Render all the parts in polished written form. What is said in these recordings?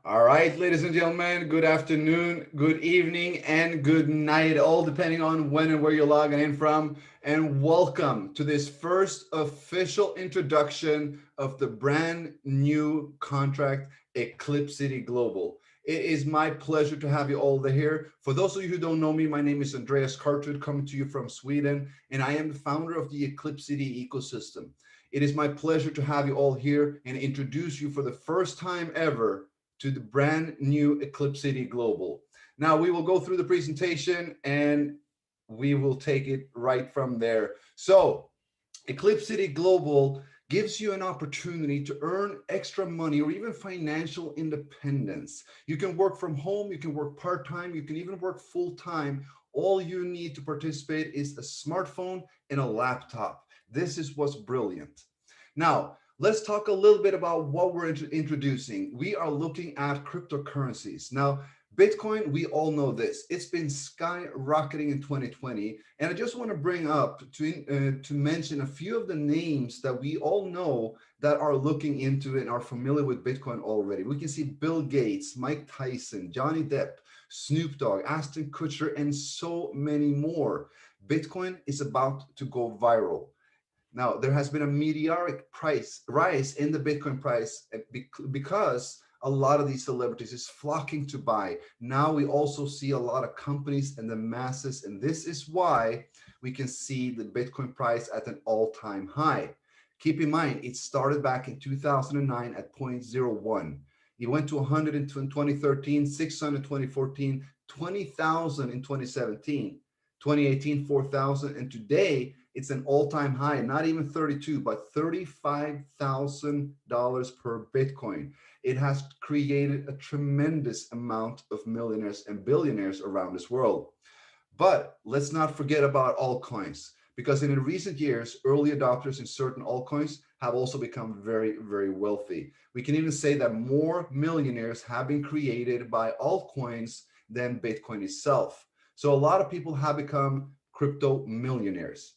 All right, ladies and gentlemen, good afternoon, good evening, and good night, all depending on when and where you're logging in from. And welcome to this first official introduction of the brand new contract, EclipCity Global. It is my pleasure to have you all here. For those of you who don't know me, my name is Andreas Kartud, coming to you from Sweden, and I am the founder of the EclipCity ecosystem. It is my pleasure to have you all here and introduce you for the first time ever to the brand new EclipCity Global. Now we will go through the presentation and we will take it right from there. So EclipCity Global gives you an opportunity to earn extra money or even financial independence. You can work from home, you can work part-time, you can even work full-time. All you need to participate is a smartphone and a laptop. This is what's brilliant. Now, let's talk a little bit about what we're introducing. We are looking at cryptocurrencies. Now, Bitcoin, we all know this. It's been skyrocketing in 2020. And I just want to bring up to mention a few of the names that we all know that are looking into and are familiar with Bitcoin already. We can see Bill Gates, Mike Tyson, Johnny Depp, Snoop Dogg, Ashton Kutcher, and so many more. Bitcoin is about to go viral. Now, there has been a meteoric price rise in the Bitcoin price because a lot of these celebrities is flocking to buy. Now we also see a lot of companies and the masses, and this is why we can see the Bitcoin price at an all-time high. Keep in mind, it started back in 2009 at 0.01. It went to 100 in 2013, 600 in 2014, 20,000 in 2017, 2018, 4,000, and today it's an all-time high, not even 32, but $35,000 per Bitcoin. It has created a tremendous amount of millionaires and billionaires around this world. But let's not forget about altcoins, because in recent years, early adopters in certain altcoins have also become very, very wealthy. We can even say that more millionaires have been created by altcoins than Bitcoin itself. So a lot of people have become crypto millionaires.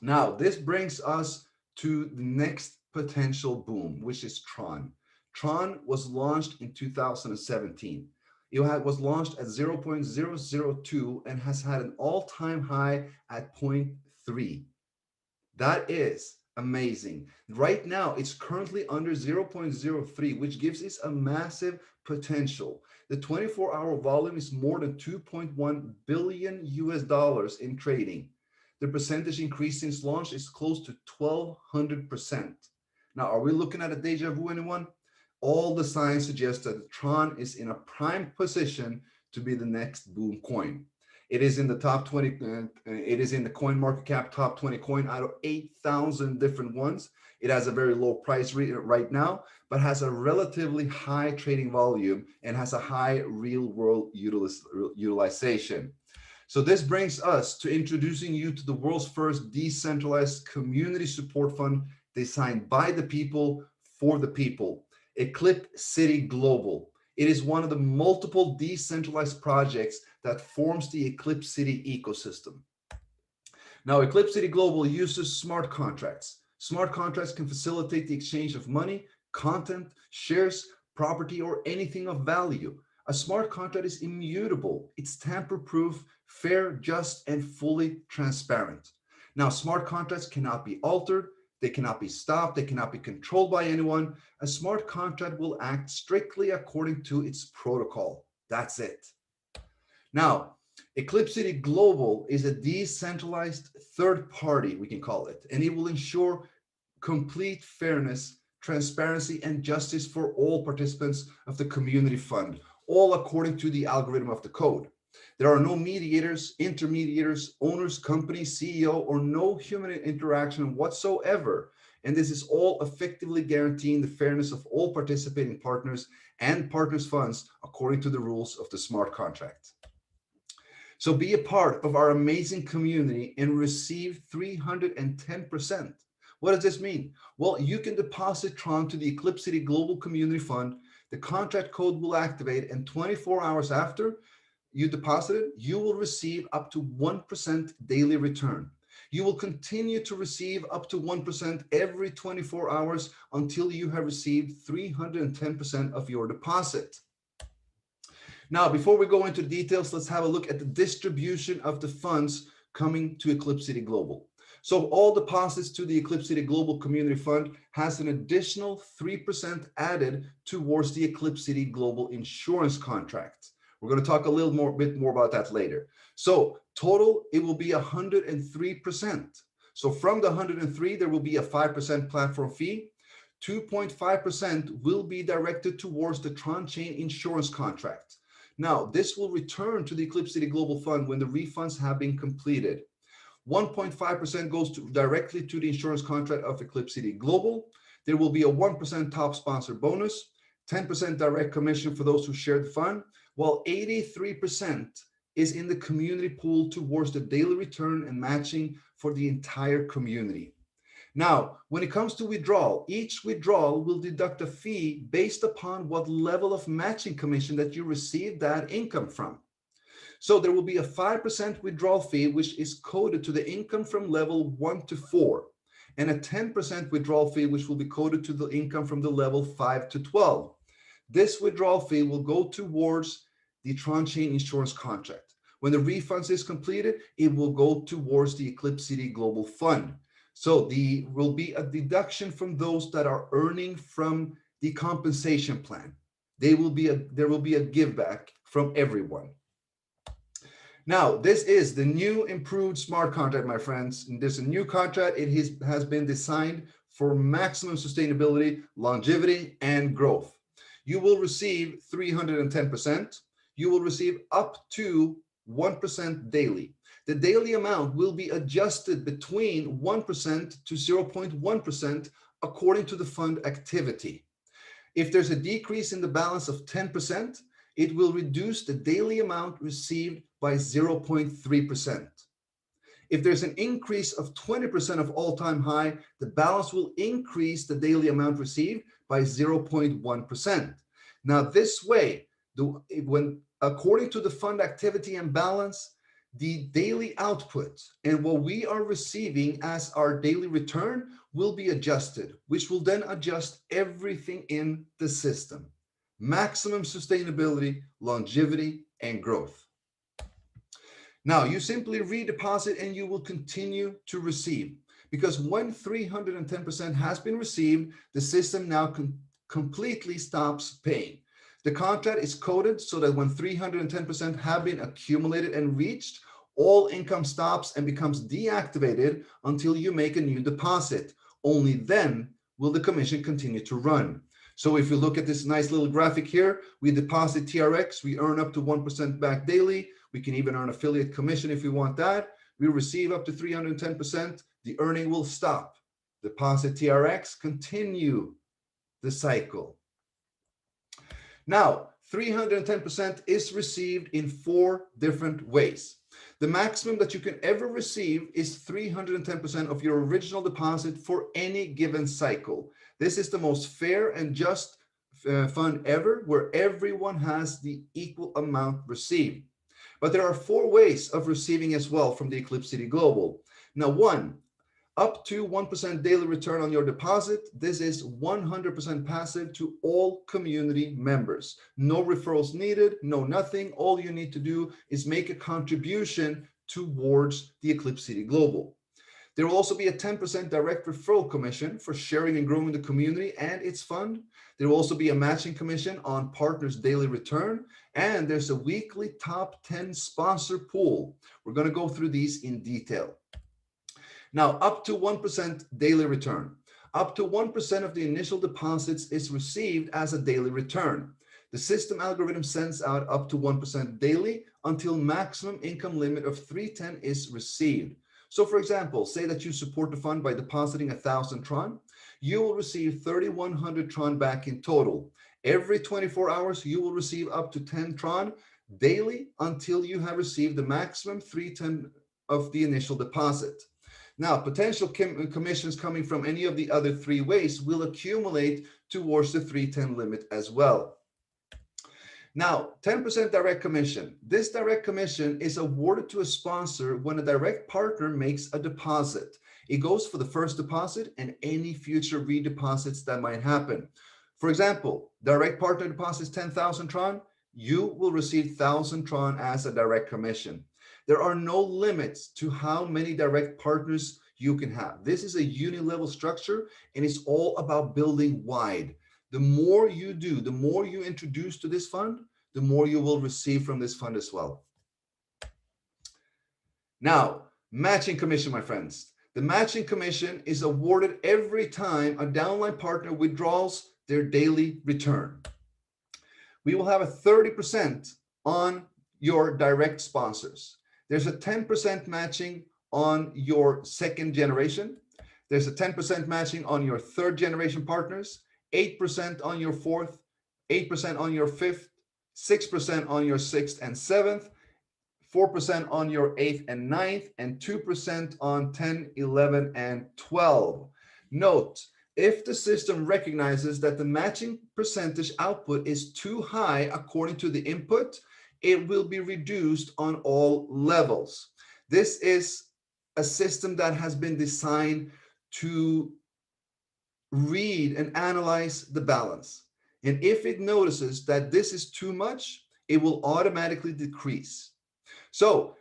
Now, this brings us to the next potential boom, which is Tron. Tron was launched in 2017. It was launched at 0.002 and has had an all-time high at zero point 0.3. That is amazing. Right now, it's currently under 0.03, which gives it a massive potential. The 24-hour volume is more than 2.1 billion US dollars in trading. The percentage increase since launch is close to 1,200%. Now, are we looking at a deja vu, anyone? All the signs suggest that Tron is in a prime position to be the next boom coin. It is in the top 20, it is in the coin market cap top 20 coin out of 8,000 different ones. It has a very low price right now, but has a relatively high trading volume and has a high real world utilization. So this brings us to introducing you to the world's first decentralized community support fund designed by the people for the people, EclipCity Global. It is one of the multiple decentralized projects that forms the EclipCity ecosystem. Now, EclipCity Global uses smart contracts. Smart contracts can facilitate the exchange of money, content, shares, property, or anything of value. A smart contract is immutable. It's tamper-proof, fair, just, and fully transparent. Now, smart contracts cannot be altered. They cannot be stopped. They cannot be controlled by anyone. A smart contract will act strictly according to its protocol. That's it. Now, EclipCity Global is a decentralized third party, we can call it, and it will ensure complete fairness, transparency, and justice for all participants of the community fund, all according to the algorithm of the code. There are no mediators, intermediaries, owners, company, CEO, or no human interaction whatsoever. And this is all effectively guaranteeing the fairness of all participating partners and partners' funds according to the rules of the smart contract. So be a part of our amazing community and receive 310%. What does this mean? Well, you can deposit Tron to the EclipCity Global Community Fund. The contract code will activate, and 24 hours after you deposit it, you will receive up to 1% daily return. You will continue to receive up to 1% every 24 hours until you have received 310% of your deposit. Now, before we go into the details, let's have a look at the distribution of the funds coming to EclipCity Global. So all deposits to the EclipCity Global Community Fund has an additional 3% added towards the EclipCity Global insurance contract. We're going to talk a little bit more about that later. So total, it will be 103%. So from the 103, there will be a 5% platform fee. 2.5% will be directed towards the Tron-Chain insurance contract. Now, this will return to the EclipCity Global Fund when the refunds have been completed. 1.5% goes directly to the insurance contract of EclipCity Global. There will be a 1% top sponsor bonus, 10% direct commission for those who share the fund, while 83% is in the community pool towards the daily return and matching for the entire community. Now, when it comes to withdrawal, each withdrawal will deduct a fee based upon what level of matching commission that you received that income from. So there will be a 5% withdrawal fee, which is coded to the income from level 1 to 4, and a 10% withdrawal fee, which will be coded to the income from the level 5 to 12. This withdrawal fee will go towards the Tron-Chain insurance contract. When the refunds is completed, it will go towards the EclipCity Global Fund. So there will be a deduction from those that are earning from the compensation plan. There will be a give back from everyone. Now, this is the new improved smart contract, my friends. And this is a new contract. It has been designed for maximum sustainability, longevity, and growth. You will receive 310%. You will receive up to 1% daily. The daily amount will be adjusted between 1% to 0.1% according to the fund activity. If there's a decrease in the balance of 10%, it will reduce the daily amount received by 0.3%. If there's an increase of 20% of all-time high, the balance will increase the daily amount received by 0.1%. Now, this way, according to the fund activity and balance, the daily output and what we are receiving as our daily return will be adjusted, which will then adjust everything in the system. Maximum sustainability, longevity, and growth. Now, you simply redeposit and you will continue to receive, because when 310% has been received, the system now completely stops paying. The contract is coded so that when 310% have been accumulated and reached, all income stops and becomes deactivated until you make a new deposit. Only then will the commission continue to run. So if you look at this nice little graphic here, we deposit TRX, we earn up to 1% back daily. We can even earn affiliate commission if we want that. We receive up to 310%. The earning will stop. Deposit TRX, continue the cycle. Now, 310% is received in 4 different ways. The maximum that you can ever receive is 310% of your original deposit for any given cycle. This is the most fair and just fund ever, where everyone has the equal amount received. But there are 4 ways of receiving as well from the EclipCity Global. Now, 1, up to 1% daily return on your deposit. This is 100% passive to all community members. No referrals needed, no nothing. All you need to do is make a contribution towards the EclipCity Global. There will also be a 10% direct referral commission for sharing and growing the community and its fund. There will also be a matching commission on partners' daily return. And there's a weekly top 10 sponsor pool. We're going to go through these in detail. Now, up to 1% daily return. Up to 1% of the initial deposits is received as a daily return. The system algorithm sends out up to 1% daily until maximum income limit of 310 is received. So for example, say that you support the fund by depositing 1,000 Tron, you will receive 3,100 Tron back in total. Every 24 hours, you will receive up to 10 Tron daily until you have received the maximum 310 of the initial deposit. Now, potential commissions coming from any of the other 3 ways will accumulate towards the 310 limit as well. Now, 10% direct commission. This direct commission is awarded to a sponsor when a direct partner makes a deposit. It goes for the first deposit and any future redeposits that might happen. For example, direct partner deposits 10,000 Tron, you will receive 1,000 Tron as a direct commission. There are no limits to how many direct partners you can have. This is a uni-level structure, and it's all about building wide. The more you do, the more you introduce to this fund, the more you will receive from this fund as well. Now, matching commission, my friends. The matching commission is awarded every time a downline partner withdraws their daily return. We will have a 30% on your direct sponsors. There's a 10% matching on your second generation. There's a 10% matching on your third generation partners, 8% on your fourth, 8% on your fifth, 6% on your sixth and seventh, 4% on your 8th and 9th, and 2% on 10, 11, and 12. Note, if the system recognizes that the matching percentage output is too high according to the input, it will be reduced on all levels. This is a system that has been designed to read and analyze the balance. And if it notices that this is too much, it will automatically decrease. So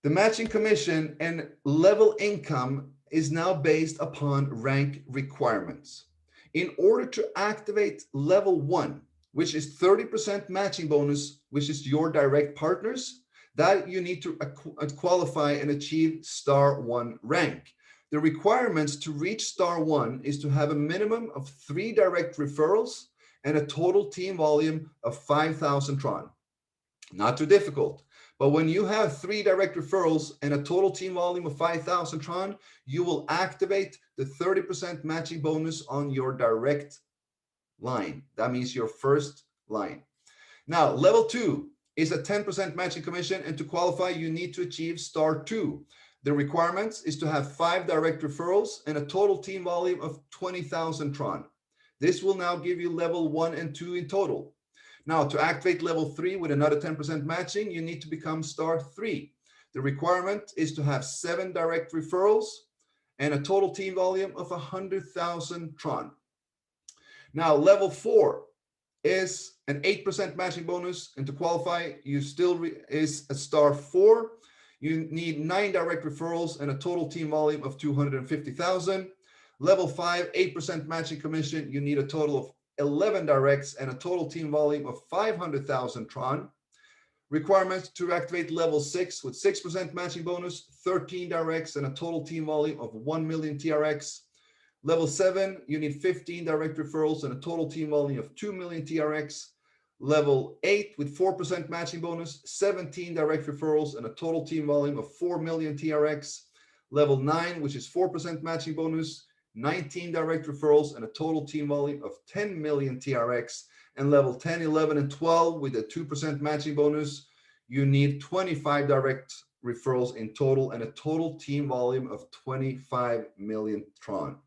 the matching commission and level income is now based upon rank requirements. In order to activate level 1, which is 30% matching bonus, which is your direct partners, that you need to qualify and achieve star 1 rank. The requirements to reach star 1 is to have a minimum of 3 direct referrals and a total team volume of 5,000 Tron. Not too difficult. But when you have 3 direct referrals and a total team volume of 5,000 Tron, you will activate the 30% matching bonus on your direct line. That means your first line. Now, level 2 is a 10% matching commission, and to qualify, you need to achieve star 2. The requirements is to have 5 direct referrals and a total team volume of 20,000 Tron. This will now give you level 1 and 2 in total. Now, to activate level 3 with another 10% matching, you need to become star 3. The requirement is to have 7 direct referrals and a total team volume of 100,000 Tron. Now, level 4 is an 8% matching bonus, and to qualify, you still is a star 4. You need 9 direct referrals and a total team volume of 250,000. Level 5, 8% matching commission, you need a total of 11 directs and a total team volume of 500,000 Tron. Requirements to activate level 6 with 6% matching bonus, 13 directs and a total team volume of 1 million TRX. Level 7, you need 15 direct referrals and a total team volume of 2 million TRX. Level 8 with 4% matching bonus, 17 direct referrals and a total team volume of 4 million TRX. Level 9, which is 4% matching bonus, 19 direct referrals and a total team volume of 10 million TRX. And level 10, 11, and 12 with a 2% matching bonus, you need 25 direct referrals in total and a total team volume of 25 million Tron.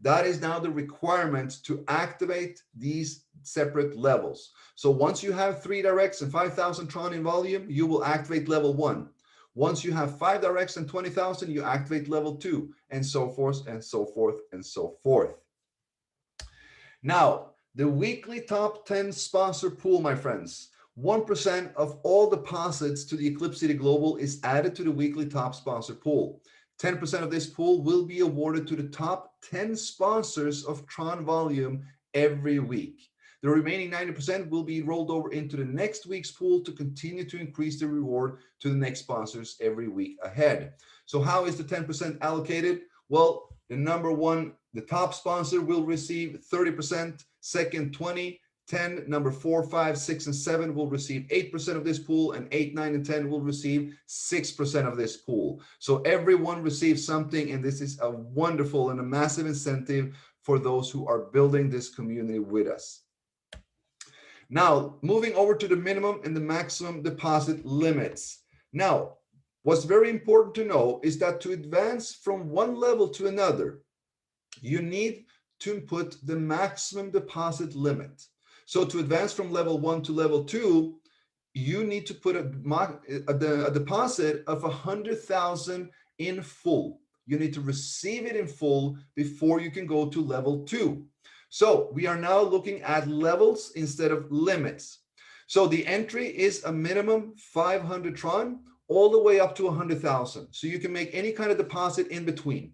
That is now the requirement to activate these separate levels. So once you have 3 directs and 5,000 Tron in volume, you will activate level 1. Once you have 5 directs and 20,000, you activate level 2, and so forth, and so forth, and so forth. Now, the weekly top 10 sponsor pool, my friends. 1% of all deposits to the EclipCity Global is added to the weekly top sponsor pool. 10% of this pool will be awarded to the top 10 sponsors of Tron volume every week. The remaining 90% will be rolled over into the next week's pool to continue to increase the reward to the next sponsors every week ahead. So how is the 10% allocated? Well, the number 1, the top sponsor will receive 30%, second 20, 10, number 4, 5, 6, and 7 will receive 8% of this pool, and 8, 9, and 10 will receive 6% of this pool. So everyone receives something, and this is a wonderful and a massive incentive for those who are building this community with us. Now, moving over to the minimum and the maximum deposit limits. Now, what's very important to know is that to advance from one level to another, you need to input the maximum deposit limit. So to advance from level 1 to level 2, you need to put a deposit of 100,000 in full. You need to receive it in full before you can go to level 2. So we are now looking at levels instead of limits. So the entry is a minimum 500 Tron all the way up to 100,000. So you can make any kind of deposit in between.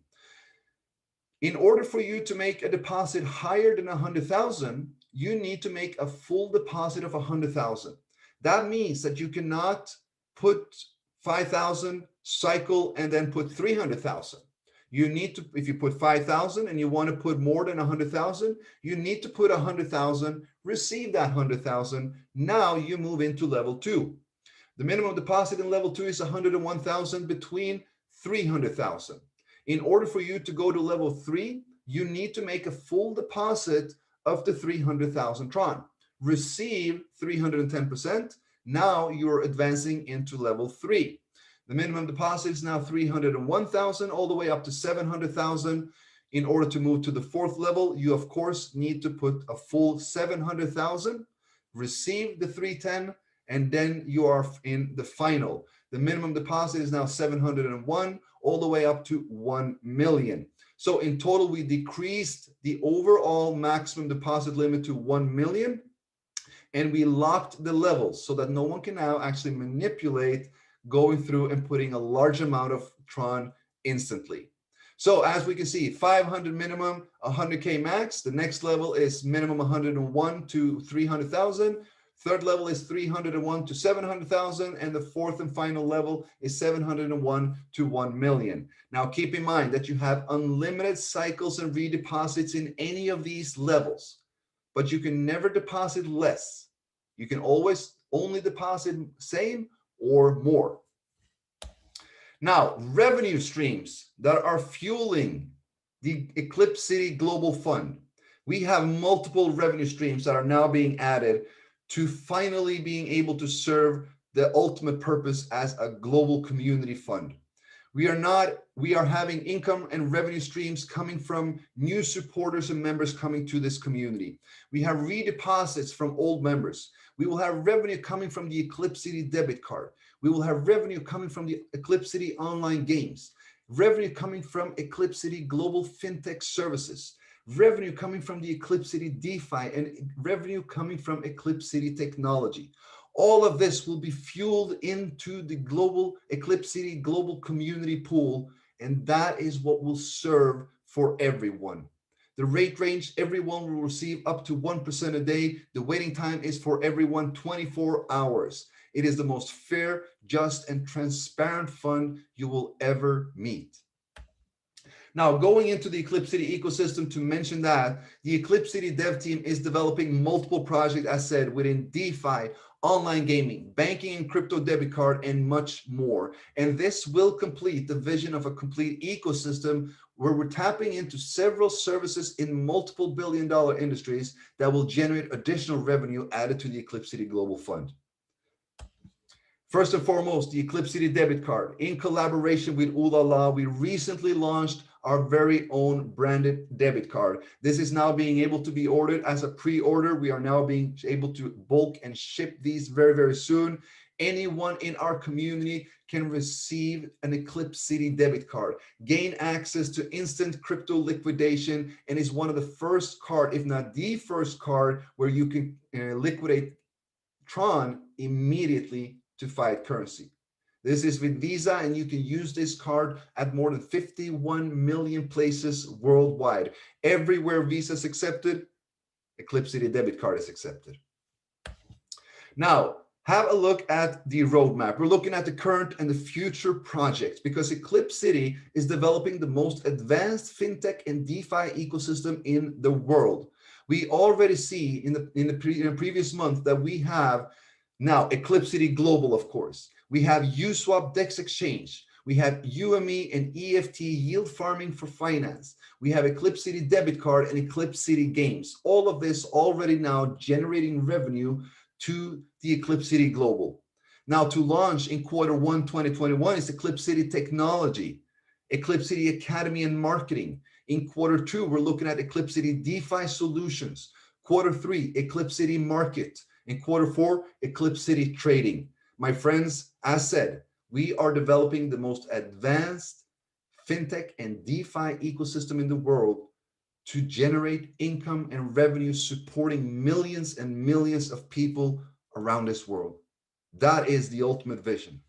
In order for you to make a deposit higher than 100,000, you need to make a full deposit of 100,000. That means that you cannot put 5,000, cycle, and then put 300,000. You need to, if you put 5,000 and you want to put more than 100,000, you need to put 100,000, receive that 100,000. Now you move into level 2. The minimum deposit in level 2 is 101,000 between 300,000. In order for you to go to level 3, you need to make a full deposit of the 300,000 Tron. Receive 310%. Now you're advancing into level 3. The minimum deposit is now 301,000 all the way up to 700,000. In order to move to the 4th level, you of course need to put a full 700,000, receive the 310, and then you are in the final. The minimum deposit is now 701 all the way up to 1 million. So in total, we decreased the overall maximum deposit limit to 1 million, and we locked the levels so that no one can now actually manipulate going through and putting a large amount of Tron instantly. So as we can see, 500 minimum, 100K max. The next level is minimum 101 to 300,000. Third level is 301 to 700,000, and the 4th and final level is 701 to 1 million. Now keep in mind that you have unlimited cycles and redeposits in any of these levels, but you can never deposit less. You can always only deposit same or more. Now, revenue streams that are fueling the EclipCity Global Fund. We have multiple revenue streams that are now being added to finally being able to serve the ultimate purpose as a global community fund. We are having income and revenue streams coming from new supporters and members coming to this community. We have redeposits from old members. We will have revenue coming from the EclipCity debit card. We will have revenue coming from the EclipCity online games, revenue coming from EclipCity global fintech services, revenue coming from the EclipCity DeFi, and revenue coming from EclipCity technology. All of this will be fueled into the global EclipCity global community pool, and that is what will serve for everyone. The rate range, everyone will receive up to 1% a day. The waiting time is for everyone 24 hours. It is the most fair, just, and transparent fund you will ever meet. Now, going into the EclipCity ecosystem, to mention that the EclipCity dev team is developing multiple projects, as said, within DeFi, online gaming, banking and crypto debit card, and much more. And this will complete the vision of a complete ecosystem where we're tapping into several services in multiple billion-dollar industries that will generate additional revenue added to the EclipCity Global Fund. First and foremost, the EclipCity debit card. In collaboration with Oolala, we recently launched our very own branded debit card. This is now being able to be ordered as a pre-order. We are now being able to bulk and ship these very, very soon. Anyone in our community can receive an EclipCity debit card, gain access to instant crypto liquidation, and is one of the first card, if not the first card, where you can liquidate Tron immediately to fiat currency. This is with Visa, and you can use this card at more than 51 million places worldwide. Everywhere Visa is accepted, EclipCity debit card is accepted. Now, have a look at the roadmap. We're looking at the current and the future projects because EclipCity is developing the most advanced fintech and DeFi ecosystem in the world. We already see in the previous month that we have now EclipCity Global, of course. We have USwap DEX Exchange. We have UME and EFT yield farming for finance. We have EclipCity debit card and EclipCity games. All of this already now generating revenue to the EclipCity Global. Now to launch in Q1 2021 is EclipCity Technology, EclipCity Academy and Marketing. In Q2, we're looking at EclipCity DeFi Solutions. Q3, EclipCity Market. In Q4, EclipCity Trading. My friends, as said, we are developing the most advanced fintech and DeFi ecosystem in the world to generate income and revenue supporting millions and millions of people around this world. That is the ultimate vision.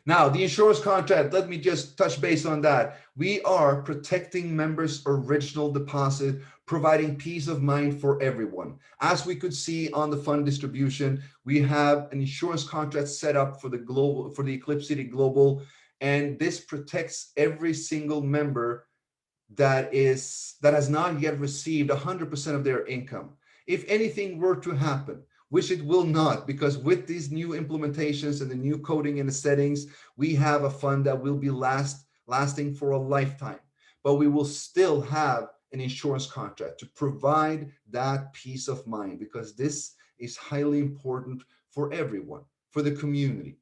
Now, the insurance contract, let me just touch base on that. We are protecting members' original deposit, providing peace of mind for everyone. As we could see on the fund distribution, we have an insurance contract set up for the EclipCity Global, and this protects every single member that has not yet received 100% of their income. If anything were to happen, which it will not, because with these new implementations and the new coding and the settings, we have a fund that will be lasting for a lifetime. But we will still have an insurance contract to provide that peace of mind, because this is highly important for everyone, for the community.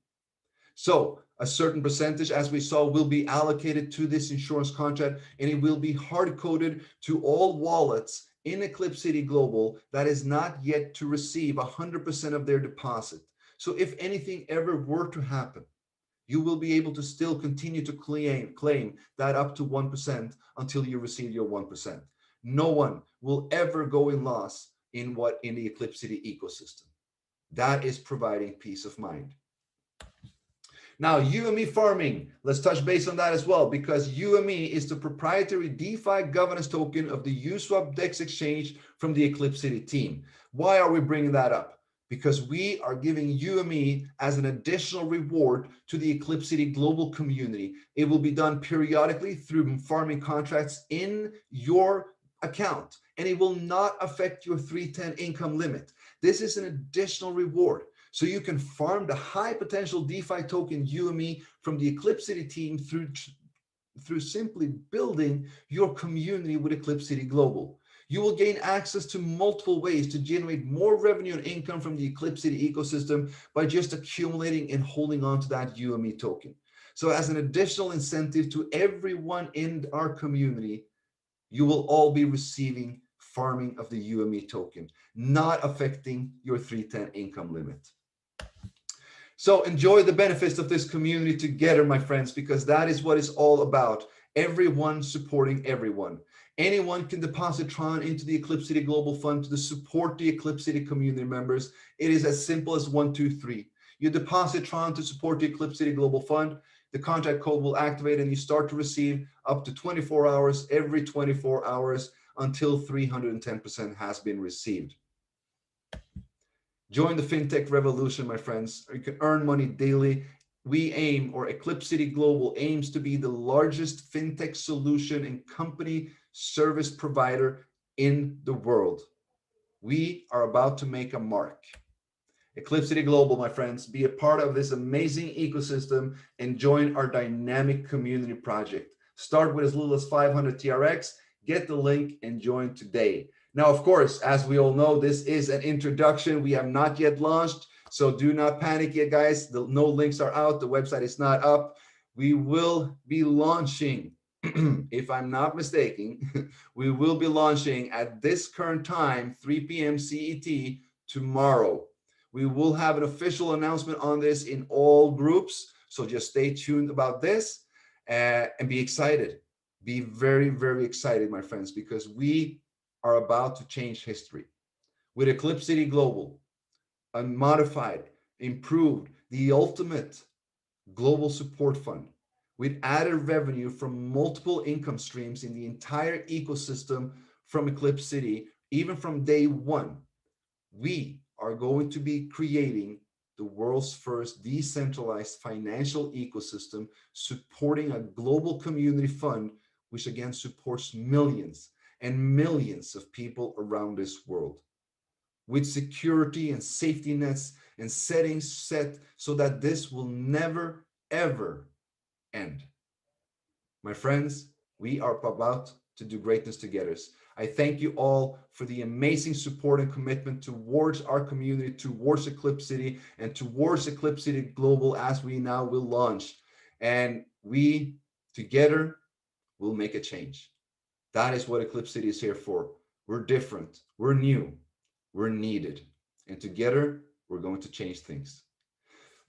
So a certain percentage, as we saw, will be allocated to this insurance contract, and it will be hard-coded to all wallets in EclipCity Global that is not yet to receive 100% of their deposit. So if anything ever were to happen, you will be able to still continue to claim that up to 1% until you receive your 1%. No one will ever go in loss in the EclipCity ecosystem. That is providing peace of mind. Now, UME farming, let's touch base on that as well, because UME is the proprietary DeFi governance token of the Uniswap DEX exchange from the EclipCity team. Why are we bringing that up? Because we are giving UME as an additional reward to the EclipCity global community. It will be done periodically through farming contracts in your account, and it will not affect your 310 income limit. This is an additional reward. So you can farm the high potential DeFi token UME from the EclipCity team through simply building your community with EclipCity Global. You will gain access to multiple ways to generate more revenue and income from the EclipCity ecosystem by just accumulating and holding on to that UME token. So as an additional incentive to everyone in our community, you will all be receiving farming of the UME token, not affecting your 310 income limit. So enjoy the benefits of this community together, my friends, because that is what it's all about. Everyone supporting everyone. Anyone can deposit Tron into the EclipCity Global Fund to support the EclipCity community members. It is as simple as 1, 2, 3. You deposit Tron to support the EclipCity Global Fund. The contract code will activate and you start to receive up to 24 hours every 24 hours until 310% has been received. Join the fintech revolution, my friends. You can earn money daily. We aim, or EclipCity Global aims to be the largest fintech solution and company service provider in the world. We are about to make a mark. EclipCity Global, my friends, be a part of this amazing ecosystem and join our dynamic community project. Start with as little as 500 TRX, get the link and join today. Now, of course, as we all know, this is an introduction. We have not yet launched, so do not panic yet, guys. No links are out. The website is not up. We will be launching, if I'm not mistaken, we will be launching at this current time, 3 p.m. CET tomorrow. We will have an official announcement on this in all groups, so just stay tuned about this and be excited. Be very, very excited, my friends, because we are about to change history. With EclipCity Global, a modified, improved, the ultimate global support fund, with added revenue from multiple income streams in the entire ecosystem from EclipCity, even from day one, we are going to be creating the world's first decentralized financial ecosystem, supporting a global community fund, which again supports millions and millions of people around this world, with security and safety nets and settings set so that this will never, ever end. My friends, we are about to do greatness together. I thank you all for the amazing support and commitment towards our community, towards EclipCity, and towards EclipCity Global as we now will launch. And we together will make a change. That is what EclipCity is here for. We're different, we're new, we're needed. And together, we're going to change things.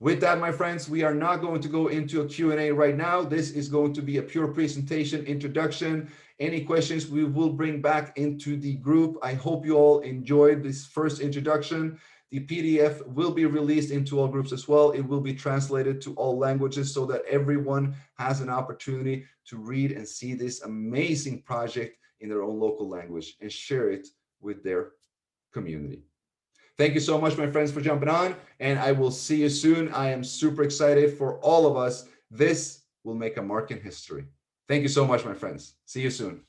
With that, my friends, we are not going to go into a Q&A right now. This is going to be a pure presentation, introduction. Any questions we will bring back into the group. I hope you all enjoyed this first introduction. The PDF will be released into all groups as well. It will be translated to all languages so that everyone has an opportunity to read and see this amazing project in their own local language and share it with their community. Thank you so much, my friends, for jumping on, and I will see you soon. I am super excited for all of us. This will make a mark in history. Thank you so much, my friends. See you soon.